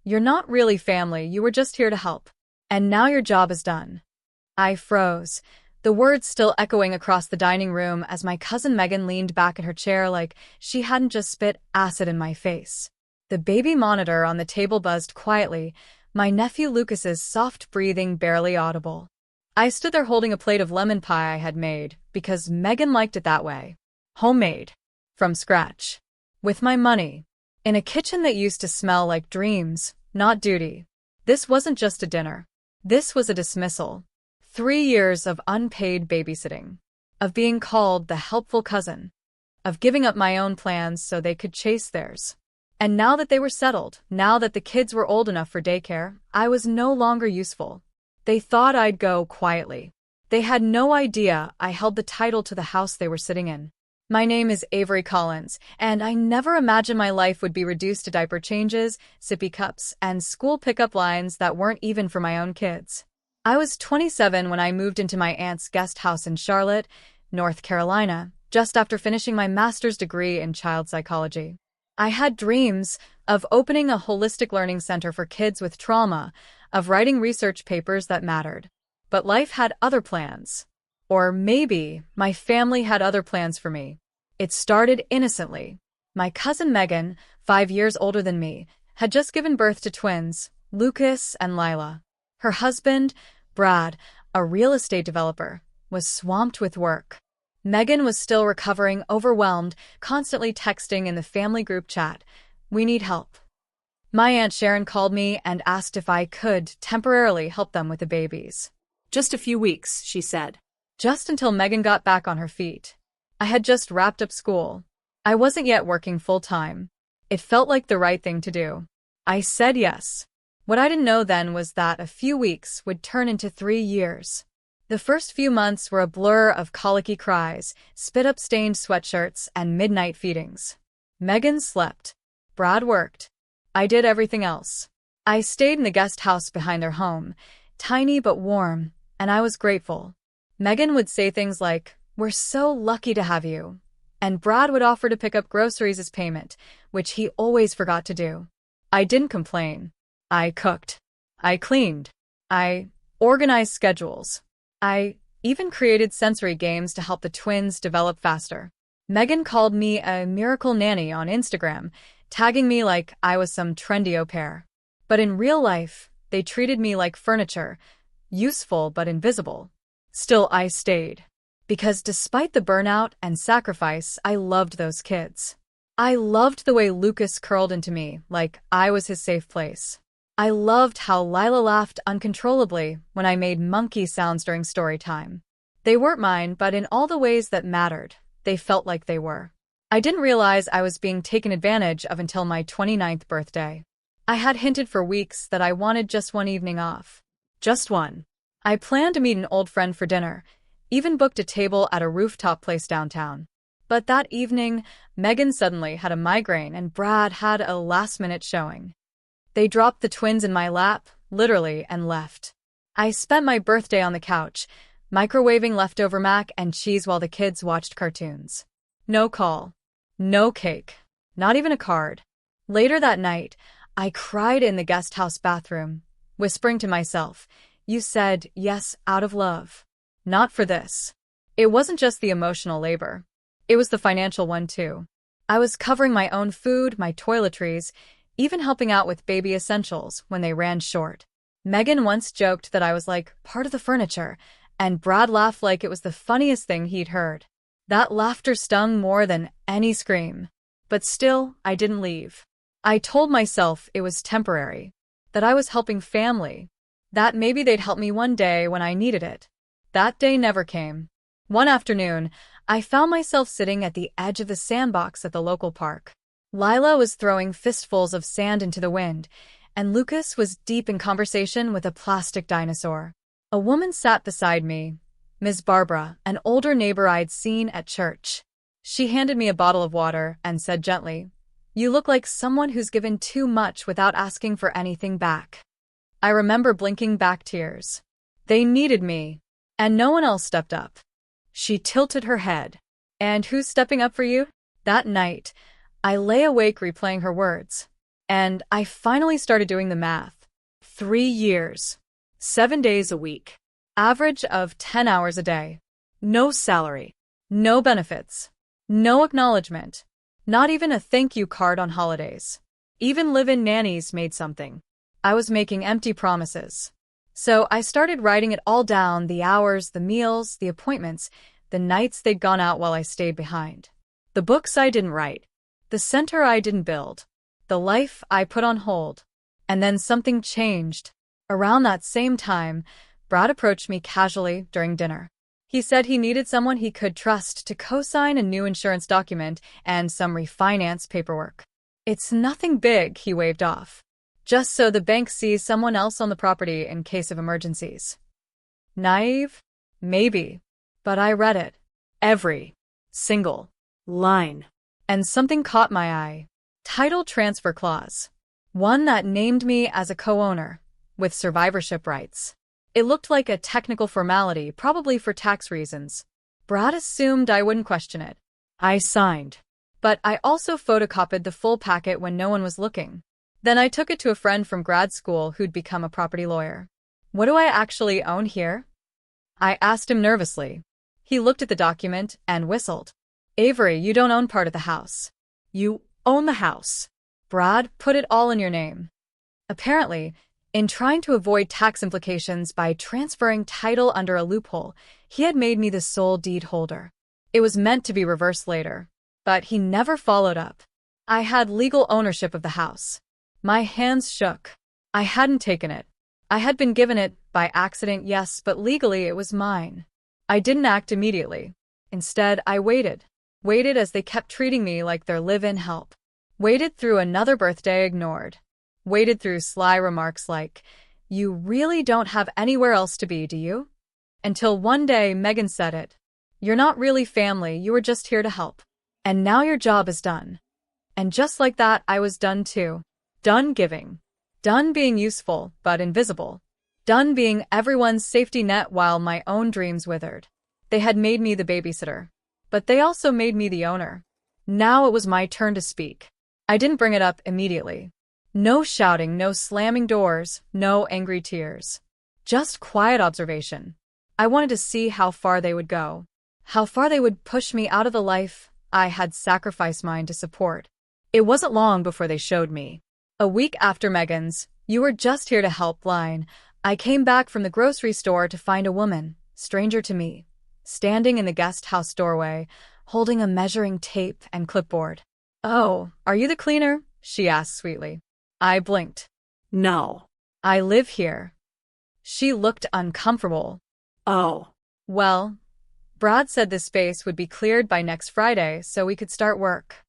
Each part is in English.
You're not really family, you were just here to help. And now your job is done. I froze, the words still echoing across the dining room as my cousin Megan leaned back in her chair like she hadn't just spit acid in my face. The baby monitor on the table buzzed quietly, my nephew Lucas's soft breathing barely audible. I stood there holding a plate of lemon pie I had made, because Megan liked it that way. Homemade. From scratch. With my money. In a kitchen that used to smell like dreams, not duty. This wasn't just a dinner. This was a dismissal. 3 years of unpaid babysitting. Of being called the helpful cousin. Of giving up my own plans so they could chase theirs. And now that they were settled, now that the kids were old enough for daycare, I was no longer useful. They thought I'd go quietly. They had no idea I held the title to the house they were sitting in. My name is Avery Collins, and I never imagined my life would be reduced to diaper changes, sippy cups, and school pickup lines that weren't even for my own kids. I was 27 when I moved into my aunt's guest house in Charlotte, North Carolina, just after finishing my master's degree in child psychology. I had dreams of opening a holistic learning center for kids with trauma, of writing research papers that mattered. But life had other plans. Or maybe my family had other plans for me. It started innocently. My cousin Megan, 5 years older than me, had just given birth to twins, Lucas and Lila. Her husband, Brad, a real estate developer, was swamped with work. Megan was still recovering, overwhelmed, constantly texting in the family group chat, "We need help." My Aunt Sharon called me and asked if I could temporarily help them with the babies. "Just a few weeks," she said. Just until Megan got back on her feet. I had just wrapped up school. I wasn't yet working full-time. It felt like the right thing to do. I said yes. What I didn't know then was that a few weeks would turn into 3 years. The first few months were a blur of colicky cries, spit-up-stained sweatshirts, and midnight feedings. Megan slept. Brad worked. I did everything else. I stayed in the guest house behind their home, tiny but warm, and I was grateful. Megan would say things like, "We're so lucky to have you." And Brad would offer to pick up groceries as payment, which he always forgot to do. I didn't complain. I cooked. I cleaned. I organized schedules. I even created sensory games to help the twins develop faster. Megan called me a miracle nanny on Instagram, tagging me like I was some trendy au pair. But in real life, they treated me like furniture, useful but invisible. Still, I stayed. Because despite the burnout and sacrifice, I loved those kids. I loved the way Lucas curled into me like I was his safe place. I loved how Lila laughed uncontrollably when I made monkey sounds during story time. They weren't mine, but in all the ways that mattered, they felt like they were. I didn't realize I was being taken advantage of until my 29th birthday. I had hinted for weeks that I wanted just one evening off. Just one. I planned to meet an old friend for dinner, even booked a table at a rooftop place downtown. But that evening, Megan suddenly had a migraine and Brad had a last-minute showing. They dropped the twins in my lap, literally, and left. I spent my birthday on the couch, microwaving leftover mac and cheese while the kids watched cartoons. No call. No cake. Not even a card. Later that night, I cried in the guest house bathroom, whispering to myself, "You said yes out of love. Not for this." It wasn't just the emotional labor. It was the financial one too. I was covering my own food, my toiletries, even helping out with baby essentials when they ran short. Megan once joked that I was like part of the furniture, and Brad laughed like it was the funniest thing he'd heard. That laughter stung more than any scream. But still, I didn't leave. I told myself it was temporary, that I was helping family, that maybe they'd help me one day when I needed it. That day never came. One afternoon, I found myself sitting at the edge of the sandbox at the local park. Lila was throwing fistfuls of sand into the wind, and Lucas was deep in conversation with a plastic dinosaur. A woman sat beside me, Ms. Barbara, an older neighbor I'd seen at church. She handed me a bottle of water and said gently, "You look like someone who's given too much without asking for anything back." I remember blinking back tears. They needed me, and no one else stepped up. She tilted her head. "And who's stepping up for you?" That night, I lay awake replaying her words. And I finally started doing the math. 3 years. 7 days a week. Average of 10 hours a day. No salary. No benefits. No acknowledgement. Not even a thank you card on holidays. Even live-in nannies made something. I was making empty promises. So I started writing it all down, the hours, the meals, the appointments, the nights they'd gone out while I stayed behind. The books I didn't write. The center I didn't build. The life I put on hold. And then something changed. Around that same time, Brad approached me casually during dinner. He said he needed someone he could trust to co-sign a new insurance document and some refinance paperwork. It's nothing big, he waved off. Just so the bank sees someone else on the property in case of emergencies. Naive? Maybe. But I read it. Every single line. And something caught my eye. Title transfer clause. One that named me as a co-owner, with survivorship rights. It looked like a technical formality, probably for tax reasons. Brad assumed I wouldn't question it. I signed. But I also photocopied the full packet when no one was looking. Then I took it to a friend from grad school who'd become a property lawyer. What do I actually own here? I asked him nervously. He looked at the document and whistled. Avery, you don't own part of the house. You own the house. Brad, put it all in your name. Apparently, in trying to avoid tax implications by transferring title under a loophole, he had made me the sole deed holder. It was meant to be reversed later, but he never followed up. I had legal ownership of the house. My hands shook. I hadn't taken it. I had been given it by accident, yes, but legally it was mine. I didn't act immediately. Instead, I waited. Waited as they kept treating me like their live-in help. Waited through another birthday ignored. Waited through sly remarks like, "You really don't have anywhere else to be, do you?" Until one day Megan said it. "You're not really family, you were just here to help. And now your job is done." And just like that, I was done too. Done giving. Done being useful, but invisible. Done being everyone's safety net while my own dreams withered. They had made me the babysitter. But they also made me the owner. Now it was my turn to speak. I didn't bring it up immediately. No shouting, no slamming doors, no angry tears. Just quiet observation. I wanted to see how far they would go. How far they would push me out of the life I had sacrificed mine to support. It wasn't long before they showed me. A week after Megan's, "You were just here to help" line, I came back from the grocery store to find a woman, stranger to me, standing in the guest house doorway, holding a measuring tape and clipboard. "Oh, are you the cleaner?" she asked sweetly. I blinked. "No. I live here." She looked uncomfortable. "Oh. Well, Brad said this space would be cleared by next Friday so we could start work."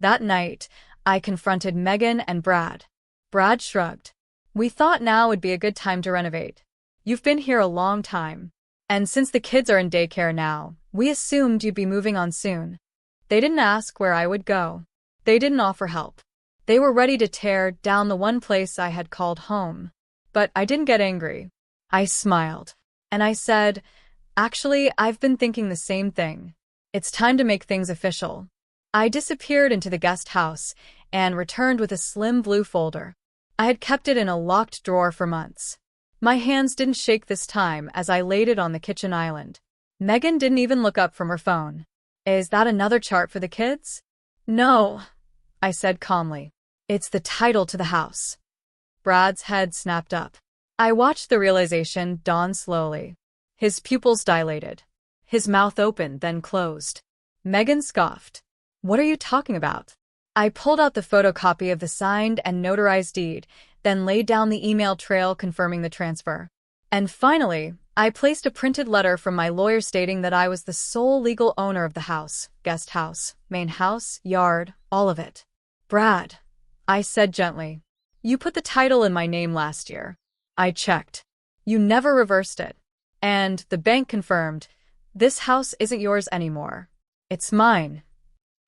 That night, I confronted Megan and Brad. Brad shrugged. "We thought now would be a good time to renovate. You've been here a long time. And since the kids are in daycare now, we assumed you'd be moving on soon." They didn't ask where I would go. They didn't offer help. They were ready to tear down the one place I had called home. But I didn't get angry. I smiled. And I said, "Actually, I've been thinking the same thing. It's time to make things official." I disappeared into the guest house and returned with a slim blue folder. I had kept it in a locked drawer for months. My hands didn't shake this time as I laid it on the kitchen island. Megan didn't even look up from her phone. "Is that another chart for the kids?" "No," I said calmly. "It's the title to the house." Brad's head snapped up. I watched the realization dawn slowly. His pupils dilated. His mouth opened, then closed. Megan scoffed. "What are you talking about?" I pulled out the photocopy of the signed and notarized deed, then laid down the email trail confirming the transfer. And finally, I placed a printed letter from my lawyer stating that I was the sole legal owner of the house, guest house, main house, yard, all of it. "Brad," I said gently, "you put the title in my name last year. I checked. You never reversed it. And the bank confirmed, this house isn't yours anymore. It's mine."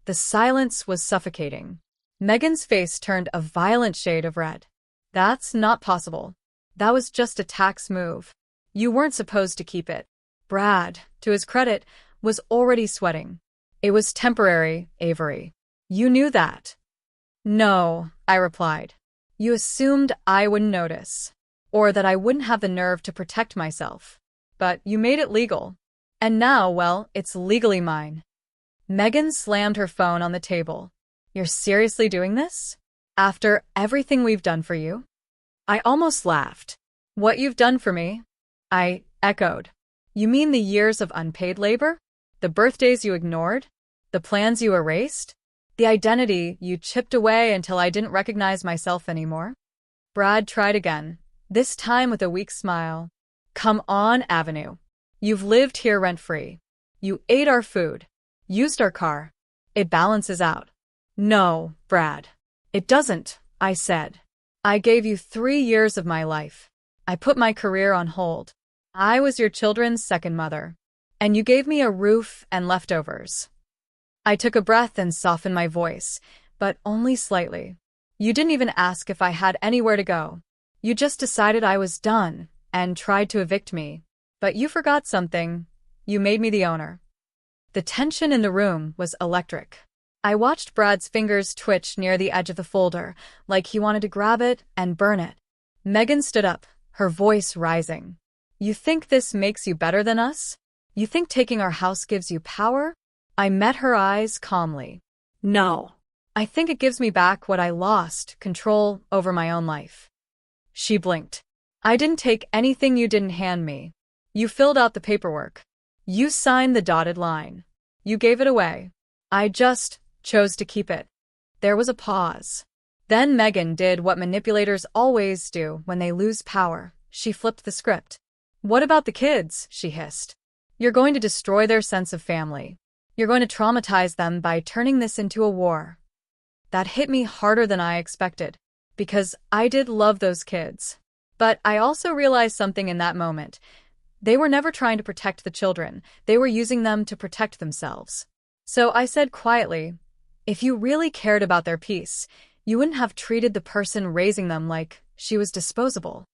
The silence was suffocating. Megan's face turned a violent shade of red. "That's not possible. That was just a tax move. You weren't supposed to keep it." Brad, to his credit, was already sweating. "It was temporary, Avery. You knew that." "No," I replied. You assumed I wouldn't notice, or that I wouldn't have the nerve to protect myself. But you made it legal. And now, well, it's legally mine. Megan slammed her phone on the table. You're seriously doing this? After everything we've done for you? I almost laughed. What you've done for me? I echoed. You mean the years of unpaid labor? The birthdays you ignored? The plans you erased? The identity you chipped away until I didn't recognize myself anymore? Brad tried again, this time with a weak smile. Come on, Avenue. You've lived here rent-free. You ate our food. Used our car. It balances out. No, Brad. It doesn't, I said. I gave you 3 years of my life. I put my career on hold. I was your children's second mother. And you gave me a roof and leftovers. I took a breath and softened my voice, but only slightly. You didn't even ask if I had anywhere to go. You just decided I was done and tried to evict me. But you forgot something. You made me the owner. The tension in the room was electric. I watched Brad's fingers twitch near the edge of the folder, like he wanted to grab it and burn it. Megan stood up, her voice rising. You think this makes you better than us? You think taking our house gives you power? I met her eyes calmly. No. I think it gives me back what I lost, control over my own life. She blinked. I didn't take anything you didn't hand me. You filled out the paperwork. You signed the dotted line. You gave it away. I just chose to keep it. There was a pause. Then Megan did what manipulators always do when they lose power. She flipped the script. What about the kids? She hissed. You're going to destroy their sense of family. You're going to traumatize them by turning this into a war. That hit me harder than I expected, because I did love those kids. But I also realized something in that moment. They were never trying to protect the children. They were using them to protect themselves. So I said quietly, if you really cared about their peace, you wouldn't have treated the person raising them like she was disposable.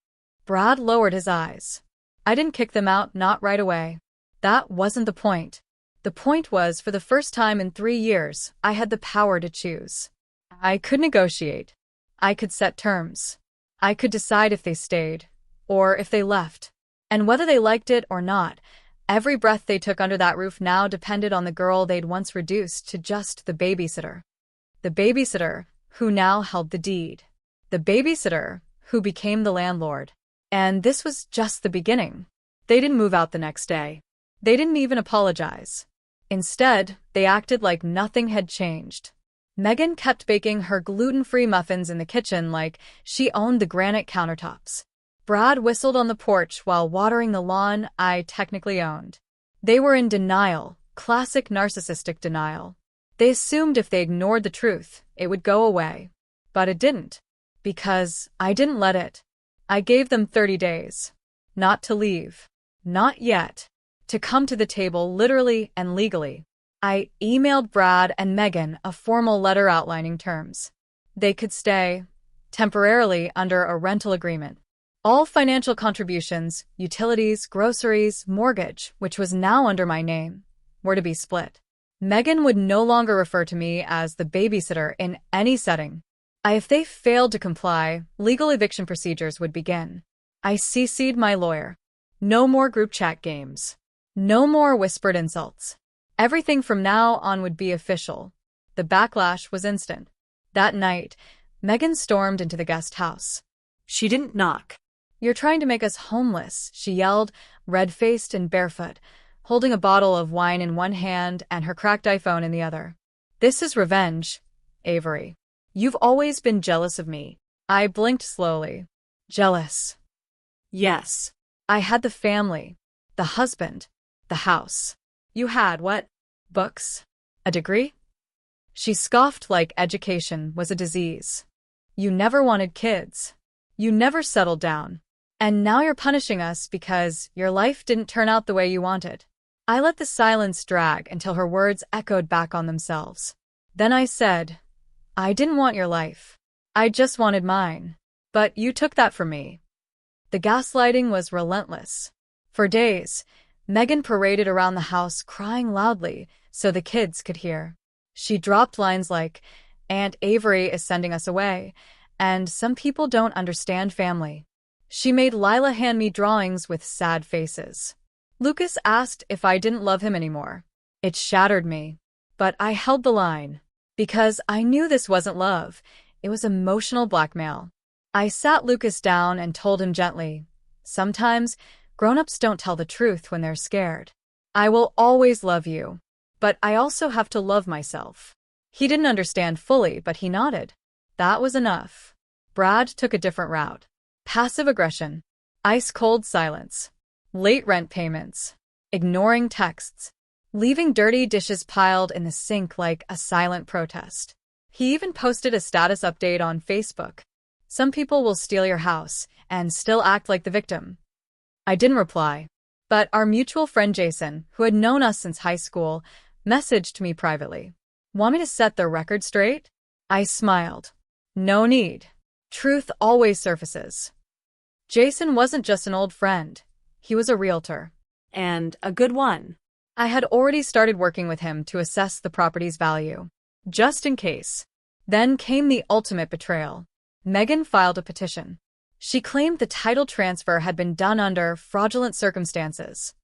Brad lowered his eyes. I didn't kick them out, not right away. That wasn't the point. The point was, for the first time in 3 years, I had the power to choose. I could negotiate. I could set terms. I could decide if they stayed, or if they left. And whether they liked it or not, every breath they took under that roof now depended on the girl they'd once reduced to just the babysitter. The babysitter who now held the deed. The babysitter who became the landlord. And this was just the beginning. They didn't move out the next day. They didn't even apologize. Instead, they acted like nothing had changed. Megan kept baking her gluten-free muffins in the kitchen like she owned the granite countertops. Brad whistled on the porch while watering the lawn I technically owned. They were in denial, classic narcissistic denial. They assumed if they ignored the truth, it would go away. But it didn't. Because I didn't let it. I gave them 30 days. Not to leave. Not yet. To come to the table literally and legally. I emailed Brad and Megan a formal letter outlining terms. They could stay, temporarily, under a rental agreement. All financial contributions, utilities, groceries, mortgage, which was now under my name, were to be split. Megan would no longer refer to me as the babysitter in any setting. If they failed to comply, legal eviction procedures would begin. I CC'd my lawyer. No more group chat games. No more whispered insults. Everything from now on would be official. The backlash was instant. That night, Megan stormed into the guest house. She didn't knock. You're trying to make us homeless, she yelled, red-faced and barefoot, holding a bottle of wine in one hand and her cracked iPhone in the other. This is revenge, Avery. You've always been jealous of me. I blinked slowly. Jealous. Yes. I had the family, the husband, the house. You had what? Books? A degree? She scoffed like education was a disease. You never wanted kids. You never settled down. And now you're punishing us because your life didn't turn out the way you wanted. I let the silence drag until her words echoed back on themselves. Then I said, I didn't want your life. I just wanted mine. But you took that from me. The gaslighting was relentless. For days, Megan paraded around the house crying loudly so the kids could hear. She dropped lines like, Aunt Avery is sending us away, and some people don't understand family. She made Lila hand me drawings with sad faces. Lucas asked if I didn't love him anymore. It shattered me. But I held the line. Because I knew this wasn't love. It was emotional blackmail. I sat Lucas down and told him gently, sometimes grown-ups don't tell the truth when they're scared. I will always love you. But I also have to love myself. He didn't understand fully, but he nodded. That was enough. Brad took a different route. Passive aggression. Ice-cold silence. Late rent payments. Ignoring texts. Leaving dirty dishes piled in the sink like a silent protest. He even posted a status update on Facebook. Some people will steal your house and still act like the victim. I didn't reply. But our mutual friend Jason, who had known us since high school, messaged me privately. Want me to set the record straight? I smiled. No need. Truth always surfaces. Jason wasn't just an old friend. He was a realtor. And a good one. I had already started working with him to assess the property's value. Just in case. Then came the ultimate betrayal. Megan filed a petition. She claimed the title transfer had been done under fraudulent circumstances.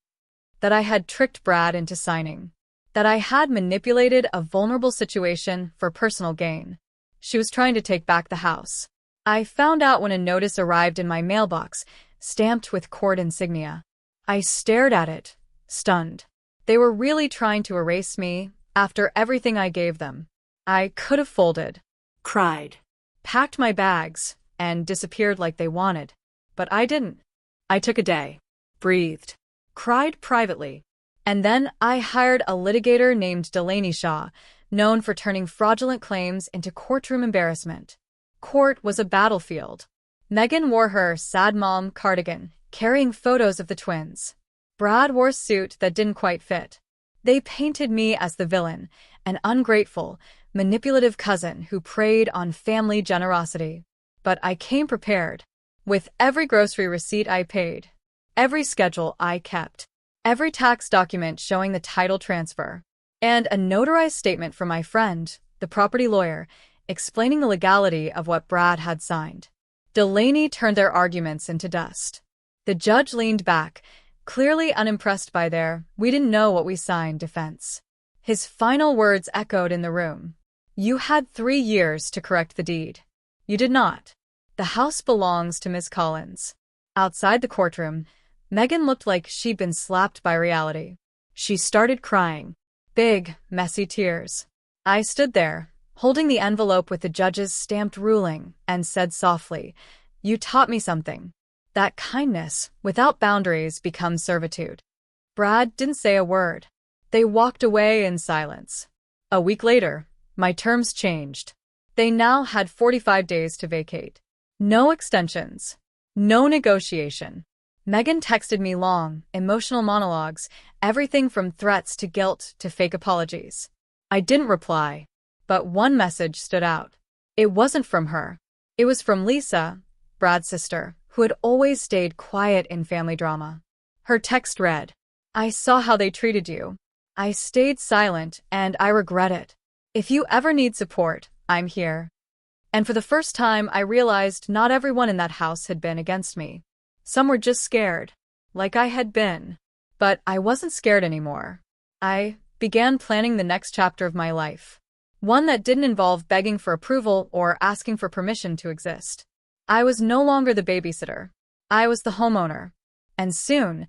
That I had tricked Brad into signing. That I had manipulated a vulnerable situation for personal gain. She was trying to take back the house. I found out when a notice arrived in my mailbox, stamped with court insignia. I stared at it, stunned. They were really trying to erase me after everything I gave them. I could have folded, Cried. packed my bags, and disappeared like they wanted. But I didn't. I took a day, breathed, cried privately. And then I hired a litigator named Delaney Shaw, known for turning fraudulent claims into courtroom embarrassment. Court was a battlefield. Megan wore her sad mom cardigan, carrying photos of the twins. Brad wore a suit that didn't quite fit. They painted me as the villain, an ungrateful, manipulative cousin who preyed on family generosity. But I came prepared. With every grocery receipt I paid, every schedule I kept, every tax document showing the title transfer, and a notarized statement from my friend, the property lawyer, explaining the legality of what Brad had signed. Delaney turned their arguments into dust. The judge leaned back, clearly unimpressed by their "we didn't know what we signed" defense. His final words echoed in the room. You had 3 years to correct the deed. You did not. The house belongs to Ms. Collins. Outside the courtroom, Megan looked like she'd been slapped by reality. She started crying. Big, messy tears. I stood there, holding the envelope with the judge's stamped ruling, and said softly, "You taught me something. That kindness, without boundaries, becomes servitude." Brad didn't say a word. They walked away in silence. A week later, my terms changed. They now had 45 days to vacate. No extensions. No negotiation. Megan texted me long, emotional monologues, everything from threats to guilt to fake apologies. I didn't reply, but one message stood out. It wasn't from her. It was from Lisa, Brad's sister, who had always stayed quiet in family drama. Her text read, "I saw how they treated you. I stayed silent, and I regret it. If you ever need support, I'm here." And for the first time, I realized not everyone in that house had been against me. Some were just scared, like I had been. But I wasn't scared anymore. I began planning the next chapter of my life. One that didn't involve begging for approval or asking for permission to exist. I was no longer the babysitter. I was the homeowner. And soon,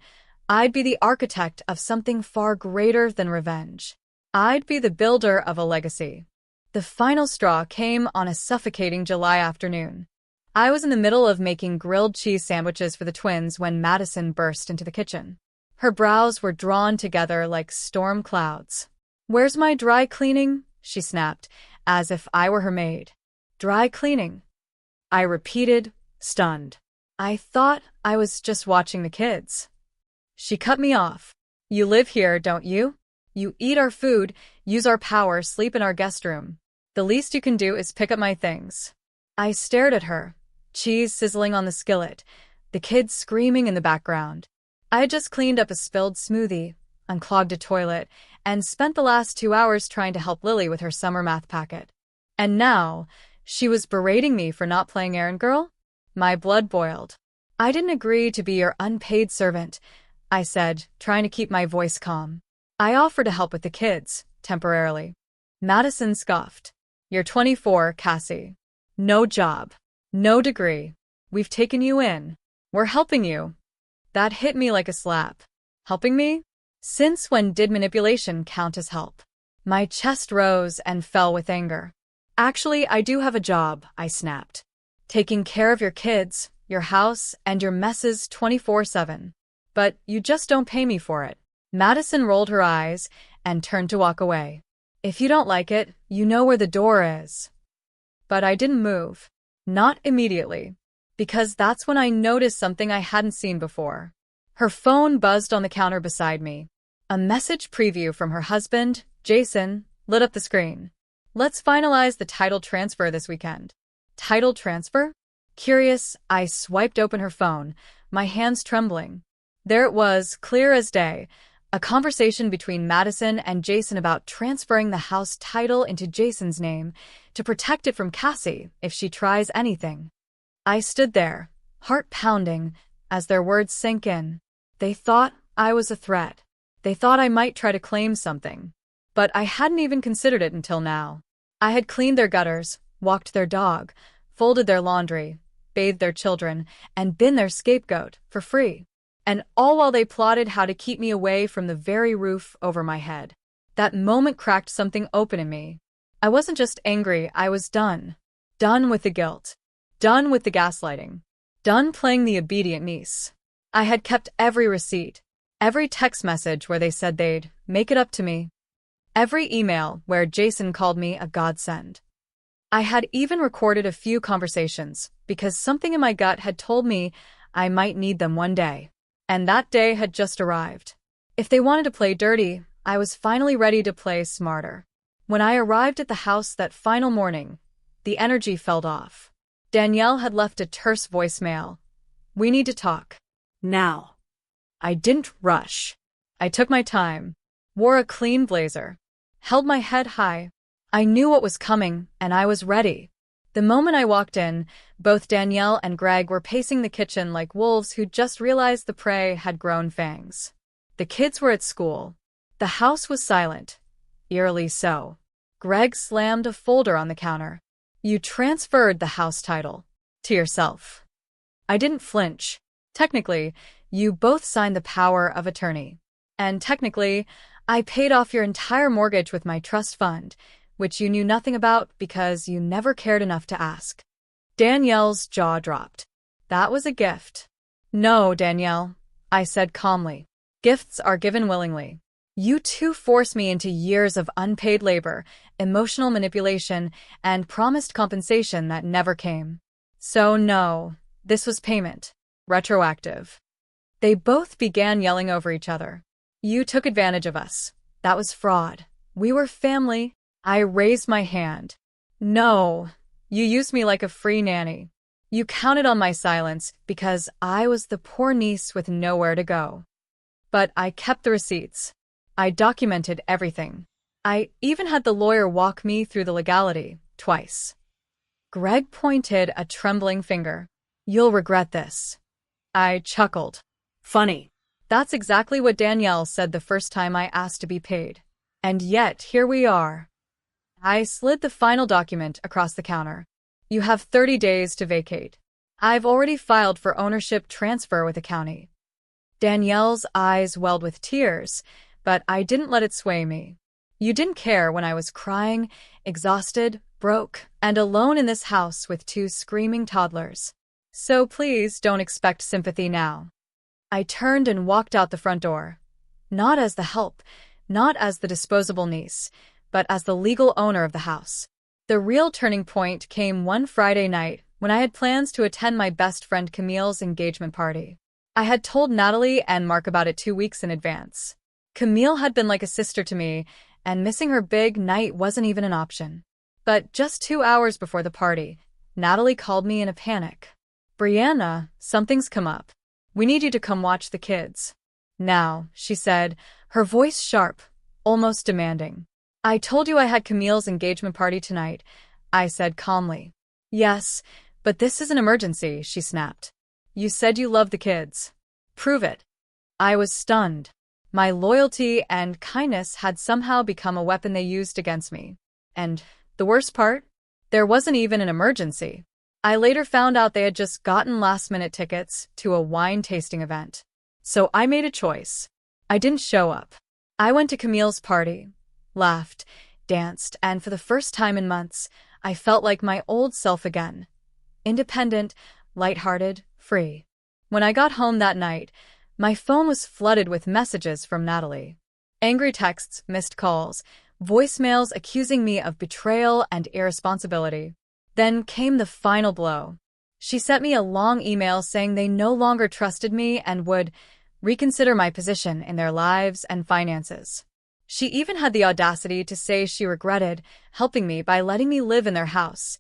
I'd be the architect of something far greater than revenge. I'd be the builder of a legacy. The final straw came on a suffocating July afternoon. I was in the middle of making grilled cheese sandwiches for the twins when Madison burst into the kitchen. Her brows were drawn together like storm clouds. "Where's my dry cleaning?" she snapped, as if I were her maid. "Dry cleaning?" I repeated, stunned. "I thought I was just watching the kids." She cut me off. "You live here, don't you? You eat our food, use our power, sleep in our guest room. The least you can do is pick up my things." I stared at her, cheese sizzling on the skillet, the kids screaming in the background. I had just cleaned up a spilled smoothie, unclogged a toilet, and spent the last 2 hours trying to help Lily with her summer math packet. And now, she was berating me for not playing errand girl? My blood boiled. I didn't agree to be your unpaid servant, I said, trying to keep my voice calm. I offered to help with the kids, temporarily. Madison scoffed. You're 24, Cassie. No job. No degree. We've taken you in. We're helping you. That hit me like a slap. Helping me? Since when did manipulation count as help? My chest rose and fell with anger. Actually, I do have a job, I snapped. Taking care of your kids, your house, and your messes 24/7. But you just don't pay me for it. Madison rolled her eyes and turned to walk away. If you don't like it, you know where the door is. But I didn't move. Not immediately. Because that's when I noticed something I hadn't seen before. Her phone buzzed on the counter beside me. A message preview from her husband, Jason, lit up the screen. Let's finalize the title transfer this weekend. Title transfer? Curious, I swiped open her phone, my hands trembling. There it was, clear as day, a conversation between Madison and Jason about transferring the house title into Jason's name to protect it from Cassie if she tries anything. I stood there, heart pounding, as their words sank in. They thought I was a threat. They thought I might try to claim something. But I hadn't even considered it until now. I had cleaned their gutters, walked their dog, folded their laundry, bathed their children, and been their scapegoat for free. And all while they plotted how to keep me away from the very roof over my head. That moment cracked something open in me. I wasn't just angry, I was done. Done with the guilt. Done with the gaslighting. Done playing the obedient niece. I had kept every receipt, every text message where they said they'd make it up to me. Every email where Jason called me a godsend. I had even recorded a few conversations because something in my gut had told me I might need them one day. And that day had just arrived. If they wanted to play dirty, I was finally ready to play smarter. When I arrived at the house that final morning, the energy fell off. Danielle had left a terse voicemail. We need to talk. Now. I didn't rush. I took my time, wore a clean blazer, held my head high. I knew what was coming, and I was ready. The moment I walked in, both Danielle and Greg were pacing the kitchen like wolves who'd just realized the prey had grown fangs. The kids were at school. The house was silent. Eerily so. Greg slammed a folder on the counter. You transferred the house title. To yourself. I didn't flinch. Technically, you both signed the power of attorney. And technically, I paid off your entire mortgage with my trust fund, which you knew nothing about because you never cared enough to ask. Danielle's jaw dropped. That was a gift. No, Danielle, I said calmly. Gifts are given willingly. You two forced me into years of unpaid labor, emotional manipulation, and promised compensation that never came. So no, this was payment. Retroactive. They both began yelling over each other. You took advantage of us. That was fraud. We were family. I raised my hand. No, you used me like a free nanny. You counted on my silence because I was the poor niece with nowhere to go. But I kept the receipts. I documented everything. I even had the lawyer walk me through the legality, twice. Greg pointed a trembling finger. You'll regret this. I chuckled. Funny. That's exactly what Danielle said the first time I asked to be paid. And yet, here we are. I slid the final document across the counter. You have 30 days to vacate. I've already filed for ownership transfer with the county. Danielle's eyes welled with tears, but I didn't let it sway me. You didn't care when I was crying, exhausted, broke, and alone in this house with two screaming toddlers. So please don't expect sympathy now. I turned and walked out the front door. Not as the help, not as the disposable niece, but as the legal owner of the house. The real turning point came one Friday night when I had plans to attend my best friend Camille's engagement party. I had told Natalie and Mark about it 2 weeks in advance. Camille had been like a sister to me, and missing her big night wasn't even an option. But just 2 hours before the party, Natalie called me in a panic. Brianna, something's come up. We need you to come watch the kids. Now, she said, her voice sharp, almost demanding. I told you I had Camille's engagement party tonight. I said calmly. Yes, but this is an emergency, she snapped. You said you love the kids. Prove it. I was stunned. My loyalty and kindness had somehow become a weapon they used against me. And the worst part? There wasn't even an emergency. I later found out they had just gotten last-minute tickets to a wine tasting event. So I made a choice. I didn't show up. I went to Camille's party, laughed, danced, and for the first time in months, I felt like my old self again. Independent, lighthearted, free. When I got home that night, my phone was flooded with messages from Natalie. Angry texts, missed calls, voicemails accusing me of betrayal and irresponsibility. Then came the final blow. She sent me a long email saying they no longer trusted me and would reconsider my position in their lives and finances. She even had the audacity to say she regretted helping me by letting me live in their house,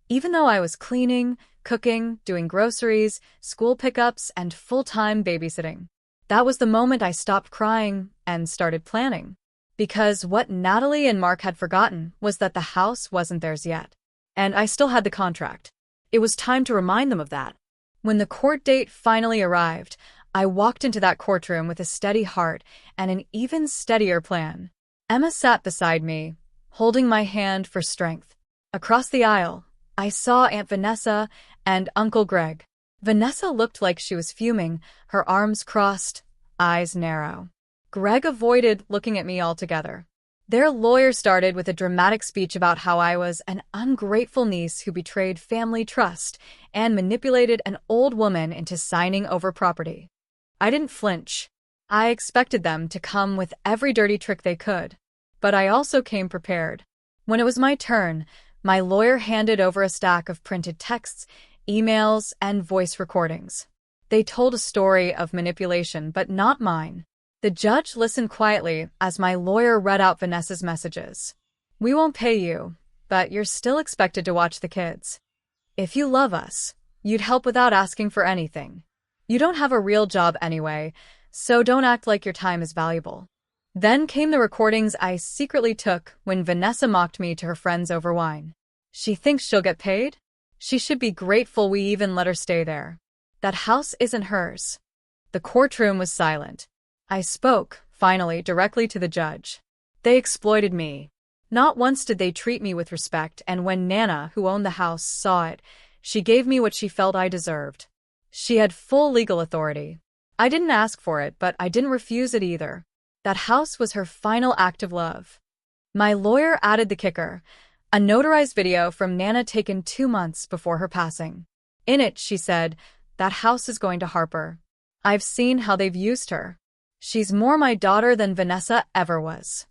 even though I was cleaning, cooking, doing groceries, school pickups, and full-time babysitting. That was the moment I stopped crying and started planning. Because what Natalie and Mark had forgotten was that the house wasn't theirs yet. And I still had the contract. It was time to remind them of that. When the court date finally arrived, I walked into that courtroom with a steady heart and an even steadier plan. Emma sat beside me, holding my hand for strength. Across the aisle, I saw Aunt Vanessa and Uncle Greg. Vanessa looked like she was fuming, her arms crossed, eyes narrow. Greg avoided looking at me altogether. Their lawyer started with a dramatic speech about how I was an ungrateful niece who betrayed family trust and manipulated an old woman into signing over property. I didn't flinch. I expected them to come with every dirty trick they could. But I also came prepared. When it was my turn, my lawyer handed over a stack of printed texts, emails, and voice recordings. They told a story of manipulation, but not mine. The judge listened quietly as my lawyer read out Vanessa's messages. We won't pay you, but you're still expected to watch the kids. If you love us, you'd help without asking for anything. You don't have a real job anyway, so don't act like your time is valuable. Then came the recordings I secretly took when Vanessa mocked me to her friends over wine. She thinks she'll get paid? She should be grateful we even let her stay there. That house isn't hers. The courtroom was silent. I spoke, finally, directly to the judge. They exploited me. Not once did they treat me with respect, and when Nana, who owned the house, saw it, she gave me what she felt I deserved. She had full legal authority. I didn't ask for it, but I didn't refuse it either. That house was her final act of love. My lawyer added the kicker, a notarized video from Nana taken 2 months before her passing. In it, she said, "That house is going to Harper. I've seen how they've used her. She's more my daughter than Vanessa ever was."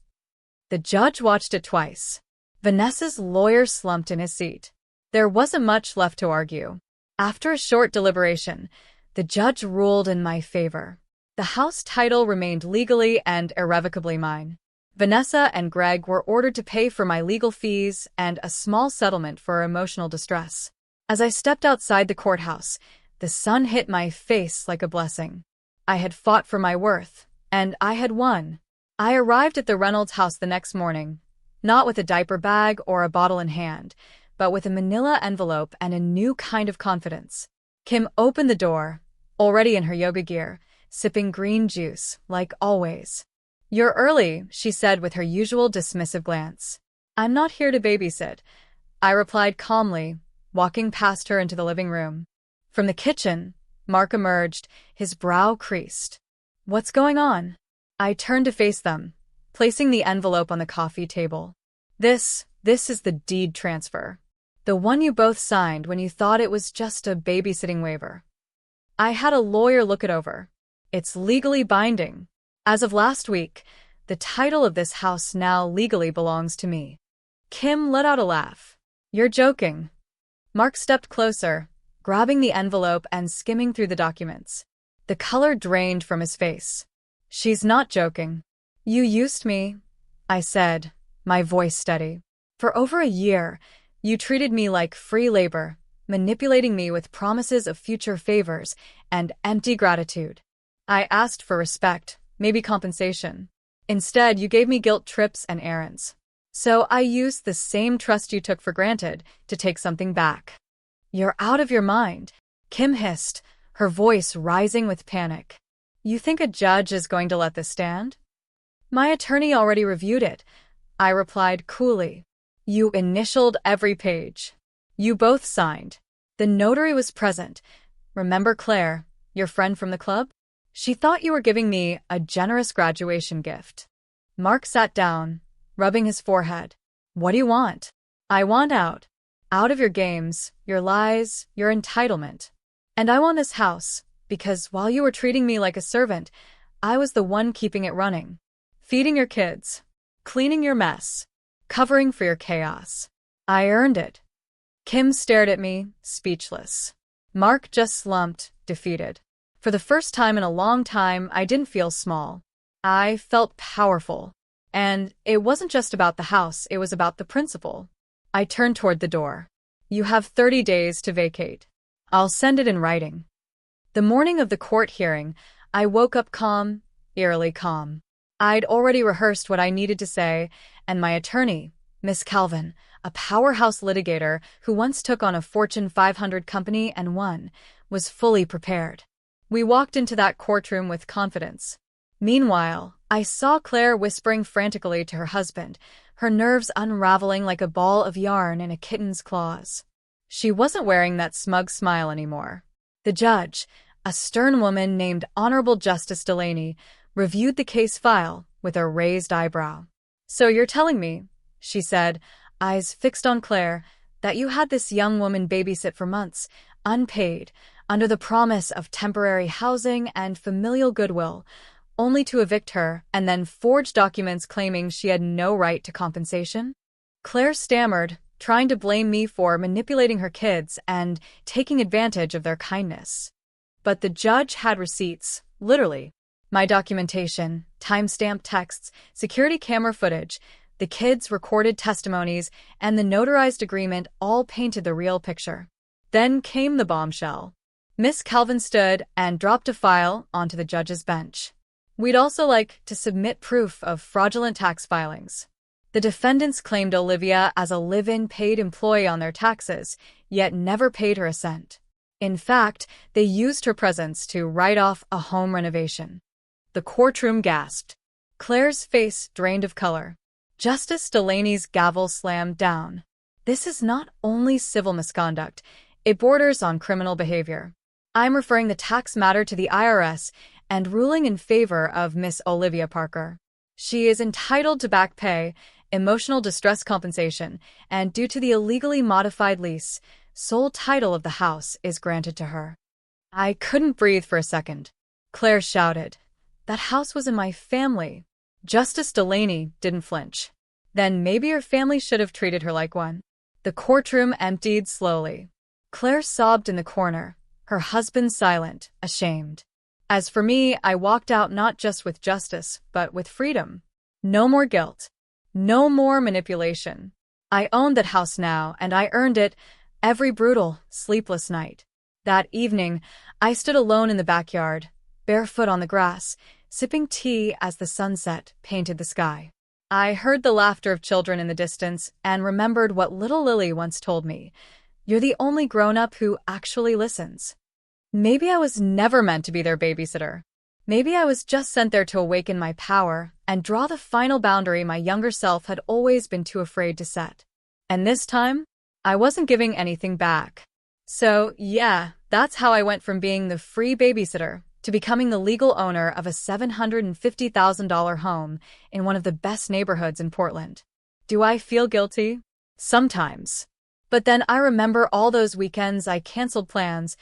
The judge watched it twice. Vanessa's lawyer slumped in his seat. There wasn't much left to argue. After a short deliberation, the judge ruled in my favor. The house title remained legally and irrevocably mine. Vanessa and Greg were ordered to pay for my legal fees and a small settlement for emotional distress. As I stepped outside the courthouse, the sun hit my face like a blessing. I had fought for my worth, and I had won. I arrived at the Reynolds house the next morning, not with a diaper bag or a bottle in hand, but with a manila envelope and a new kind of confidence. Kim opened the door, already in her yoga gear, sipping green juice, like always. "You're early," she said with her usual dismissive glance. "I'm not here to babysit," I replied calmly, walking past her into the living room. From the kitchen, Mark emerged, his brow creased. "What's going on?" I turned to face them, placing the envelope on the coffee table. This is the deed transfer. The one you both signed when you thought it was just a babysitting waiver. I had a lawyer look it over. It's legally binding. As of last week, the title of this house now legally belongs to me. Kim let out a laugh. "You're joking." Mark stepped closer, grabbing the envelope and skimming through the documents. The color drained from his face. "She's not joking. You used me," I said, my voice steady. "For over a year, you treated me like free labor, manipulating me with promises of future favors and empty gratitude. I asked for respect, maybe compensation. Instead, you gave me guilt trips and errands. So I used the same trust you took for granted to take something back. You're out of your mind, Kim hissed, her voice rising with panic. You think a judge is going to let this stand? My attorney already reviewed it, I replied coolly. You initialed every page. You both signed. The notary was present. Remember Claire, your friend from the club? She thought you were giving me a generous graduation gift. Mark sat down, rubbing his forehead. What do you want? I want out. Out of your games, your lies, your entitlement. And I want this house, because while you were treating me like a servant, I was the one keeping it running. Feeding your kids, cleaning your mess, covering for your chaos. I earned it. Kim stared at me, speechless. Mark just slumped, defeated. For the first time in a long time, I didn't feel small. I felt powerful. And it wasn't just about the house, it was about the principle. I turned toward the door. You have 30 days to vacate. I'll send it in writing. The morning of the court hearing, I woke up calm, eerily calm. I'd already rehearsed what I needed to say, and my attorney, Miss Calvin, a powerhouse litigator who once took on a Fortune 500 company and won, was fully prepared. We walked into that courtroom with confidence. Meanwhile, I saw Claire whispering frantically to her husband, her nerves unraveling like a ball of yarn in a kitten's claws. She wasn't wearing that smug smile anymore. The judge, a stern woman named Honorable Justice Delaney, reviewed the case file with a raised eyebrow. So you're telling me, she said, eyes fixed on Claire, that you had this young woman babysit for months, unpaid, under the promise of temporary housing and familial goodwill, only to evict her and then forge documents claiming she had no right to compensation? Claire stammered, trying to blame me for manipulating her kids and taking advantage of their kindness. But the judge had receipts, literally. My documentation, timestamped texts, security camera footage, the kids' recorded testimonies, and the notarized agreement all painted the real picture. Then came the bombshell. Miss Calvin stood and dropped a file onto the judge's bench. We'd also like to submit proof of fraudulent tax filings. The defendants claimed Olivia as a live-in paid employee on their taxes, yet never paid her a cent. In fact, they used her presence to write off a home renovation. The courtroom gasped. Claire's face drained of color. Justice Delaney's gavel slammed down. This is not only civil misconduct, it borders on criminal behavior. I'm referring the tax matter to the IRS and ruling in favor of Miss Olivia Parker. She is entitled to back pay, emotional distress compensation, and due to the illegally modified lease, sole title of the house is granted to her. I couldn't breathe for a second. Claire shouted. That house was in my family. Justice Delaney didn't flinch. Then maybe her family should have treated her like one. The courtroom emptied slowly. Claire sobbed in the corner, her husband silent, ashamed. As for me, I walked out not just with justice, but with freedom. No more guilt. No more manipulation. I owned that house now, and I earned it every brutal, sleepless night. That evening, I stood alone in the backyard, barefoot on the grass, sipping tea as the sunset painted the sky. I heard the laughter of children in the distance and remembered what little Lily once told me. You're the only grown-up who actually listens. Maybe I was never meant to be their babysitter. Maybe I was just sent there to awaken my power and draw the final boundary my younger self had always been too afraid to set. And this time, I wasn't giving anything back. So, yeah, that's how I went from being the free babysitter to becoming the legal owner of a $750,000 home in one of the best neighborhoods in Portland. Do I feel guilty? Sometimes. But then I remember all those weekends I canceled plans,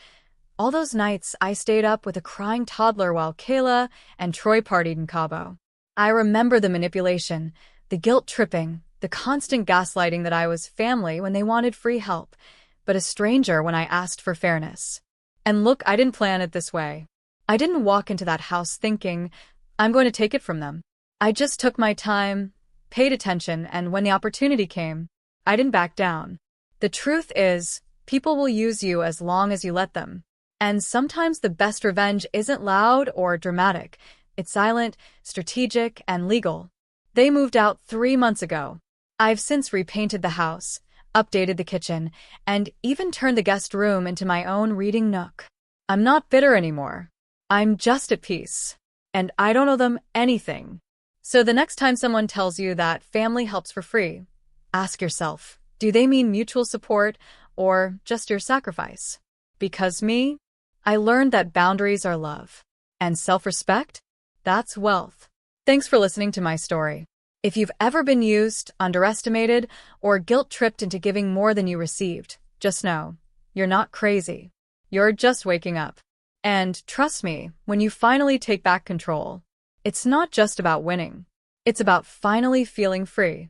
all those nights I stayed up with a crying toddler while Kayla and Troy partied in Cabo. I remember the manipulation, the guilt-tripping, the constant gaslighting that I was family when they wanted free help, but a stranger when I asked for fairness. And look, I didn't plan it this way. I didn't walk into that house thinking, I'm going to take it from them. I just took my time, paid attention, and when the opportunity came, I didn't back down. The truth is, people will use you as long as you let them. And sometimes the best revenge isn't loud or dramatic. It's silent, strategic, and legal. They moved out 3 months ago. I've since repainted the house, updated the kitchen, and even turned the guest room into my own reading nook. I'm not bitter anymore. I'm just at peace. And I don't owe them anything. So the next time someone tells you that family helps for free, ask yourself, do they mean mutual support or just your sacrifice? Because me, I learned that boundaries are love. And self-respect? That's wealth. Thanks for listening to my story. If you've ever been used, underestimated, or guilt-tripped into giving more than you received, just know, you're not crazy. You're just waking up. And trust me, when you finally take back control, it's not just about winning. It's about finally feeling free.